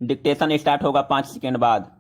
Dictation start होगा 5 second बाद।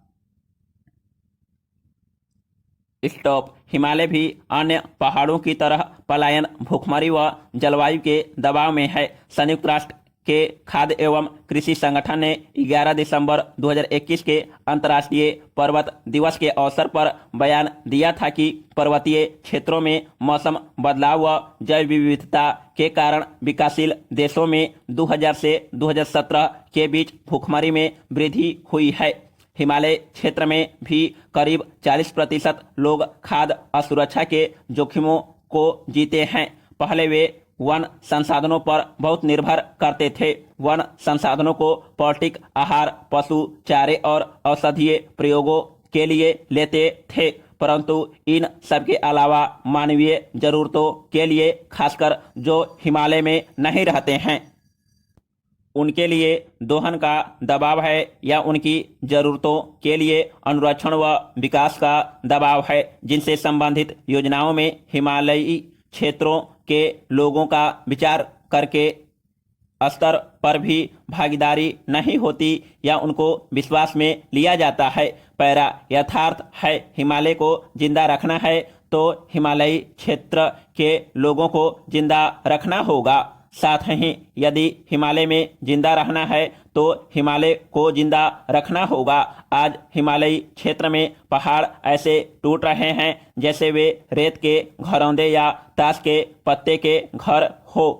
Stop. Himalaya भी अन्य पहाड़ों की तरह पलायन, भूखमरी व जलवायु के दबाव में है। संयुक्त राष्ट्र के खाद्य एवं कृषि संगठन ने 11 दिसंबर 2021 के अंतर्राष्ट्रीय पर्वत दिवस के अवसर पर बयान दिया था कि पर्वतीय क्षेत्रों में मौसम बदलाव व जैव विविधता के कारण विकासशील देशों में 2000 से 2017 के बीच भूखमरी में वृद्धि हुई है। हिमालय क्षेत्र में भी करीब 40% लोग खाद्य असुरक्षा के जोखिमों को जीते हैं। पहले वे वन संसाधनों पर बहुत निर्भर करते थे। वन संसाधनों को पौष्टिक आहार, पशु चारे और औषधीय प्रयोगों के लिए लेते थे, परंतु इन सबके अलावा मानवीय जरूरतों के लिए, खासकर जो हिमालय में नहीं रहते हैं, उनके लिए दोहन का दबाव है या उनकी जरूरतों के लिए अनुरक्षण व विकास का दबाव है, जिनसे संबंधित योजनाओं में हिमालयी क्षेत्रों के लोगों का विचार करके स्तर पर भी भागीदारी नहीं होती या उनको विश्वास में लिया जाता है। पैरा। यथार्थ है, हिमालय को जिंदा रखना है तो हिमालयी क्षेत्र के लोगों को जिंदा रखना होगा। साथ ही यदि हिमालय में जिंदा रहना है तो हिमालय को जिंदा रखना होगा। आज हिमालयी क्षेत्र में पहाड़ ऐसे टूट रहे हैं जैसे वे रेत के घरौंदे या ताश के पत्ते के घर हो।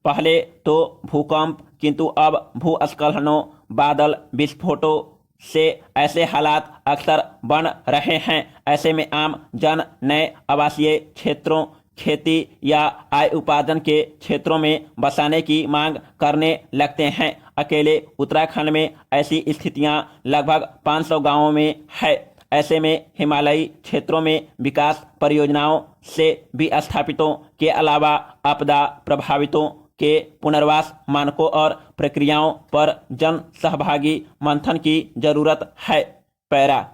पहले तो भूकंप, किंतु अब भूस्खलनों, बादल विस्फोटों से ऐसे हालात अक्सर बन रहे हैं। ऐसे में आम जन नए आवासीय क्षेत्रों, खेती या आय उपार्जन के क्षेत्रों में बसाने की मांग करने लगते हैं। अकेले उत्तराखंड में ऐसी स्थितियां लगभग 500 गांवों में है। ऐसे में हिमालयी क्षेत्रों में विकास परियोजनाओं से विस्थापितों के अलावा आपदा प्रभावितों के पुनर्वास मानकों और प्रक्रियाओं पर जन सहभागी मंथन की जरूरत है। पैरा।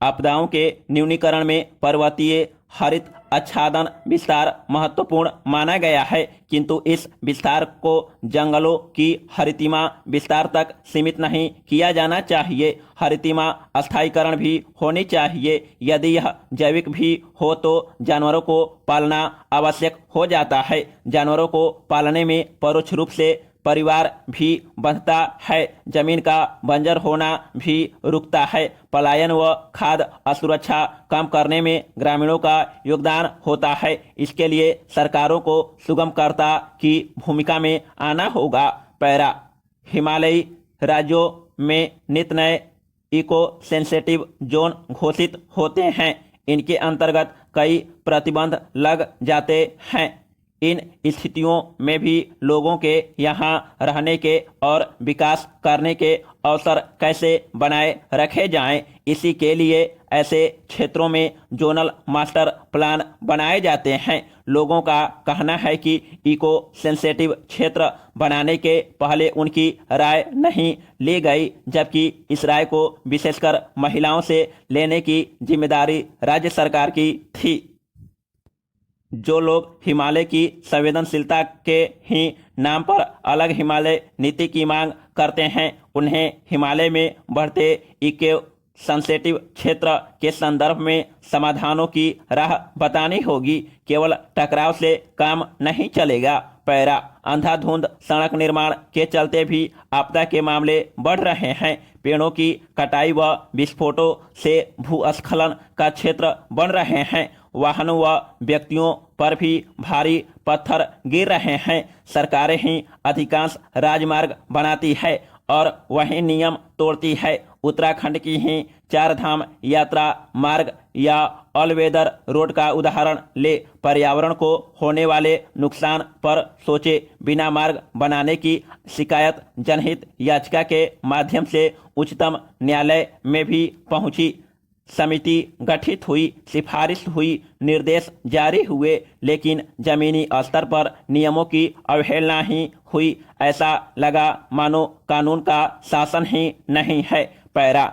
आपदाओं के न्यूनीकरण में पर्वतीय हरित आच्छादन विस्तार महत्वपूर्ण माना गया है, किंतु इस विस्तार को जंगलों की हरितिमा विस्तार तक सीमित नहीं किया जाना चाहिए। हरितिमा स्थायीकरण भी होनी चाहिए। यदि यह जैविक भी हो तो जानवरों को पालना आवश्यक हो जाता है। जानवरों को पालने में परोक्ष रूप से परिवार भी बढ़ता है, जमीन का बंजर होना भी रुकता है। पलायन व खाद्य असुरक्षा कम करने में ग्रामीणों का योगदान होता है। इसके लिए सरकारों को सुगमकर्ता की भूमिका में आना होगा। पैरा। हिमालयी राज्यों में नित नए इको सेंसिटिव जोन घोषित होते हैं। इनके अंतर्गत कई प्रतिबंध लग जाते हैं। इन स्थितियों में भी लोगों के यहाँ रहने के और विकास करने के अवसर कैसे बनाए रखे जाएं, इसी के लिए ऐसे क्षेत्रों में जोनल मास्टर प्लान बनाए जाते हैं। लोगों का कहना है कि इको सेंसिटिव क्षेत्र बनाने के पहले उनकी राय नहीं ली गई, जबकि इस राय को विशेषकर महिलाओं से लेने की जिम्मेदारी राज्य सरकार की थी। जो लोग हिमालय की संवेदनशीलता के ही नाम पर अलग हिमालय नीति की मांग करते हैं, उन्हें हिमालय में बढ़ते इको सेंसिटिव क्षेत्र के संदर्भ में समाधानों की राह बतानी होगी। केवल टकराव से काम नहीं चलेगा। पैरा। अंधाधुंध सड़क निर्माण के चलते भी आपदा के मामले बढ़ रहे हैं। पेड़ों की कटाई व विस्फोटों से भूस्खलन का क्षेत्र बन रहे हैं। वाहनों व व्यक्तियों पर भी भारी पत्थर गिर रहे हैं। सरकारें ही अधिकांश राजमार्ग बनाती है और वही नियम तोड़ती है। उत्तराखंड की ही 4 धाम यात्रा मार्ग या ऑल वेदर रोड का उदाहरण ले। पर्यावरण को होने वाले नुकसान पर सोचे बिना मार्ग बनाने की शिकायत जनहित याचिका के माध्यम से उच्चतम न्यायालय में भी पहुंची। समिति गठित हुई, सिफारिश हुई, निर्देश जारी हुए, लेकिन जमीनी स्तर पर नियमों की अवहेलना ही हुई। ऐसा लगा मानो कानून का शासन ही नहीं है। पैरा।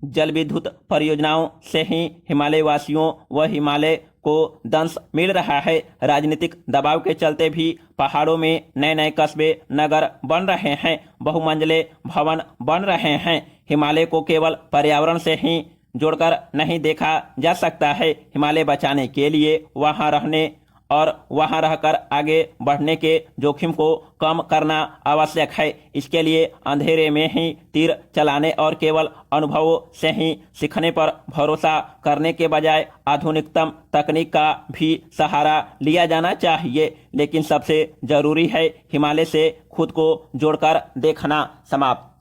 जल विद्युत परियोजनाओं से ही हिमालय वासियों व हिमालय को दंश मिल रहा है। राजनीतिक दबाव के चलते भी पहाड़ों में नए नए कस्बे नगर बन रहे हैं, बहुमंजिले भवन बन रहे हैं। हिमालय को केवल पर्यावरण से ही जोड़कर नहीं देखा जा सकता है। हिमालय बचाने के लिए वहां रहने और वहां रहकर आगे बढ़ने के जोखिम को कम करना आवश्यक है। इसके लिए अंधेरे में ही तीर चलाने और केवल अनुभवों से ही सीखने पर भरोसा करने के बजाय आधुनिकतम तकनीक का भी सहारा लिया जाना चाहिए। लेकिन सबसे जरूरी है हिमालय से खुद को जोड़कर देखना। समाप्त।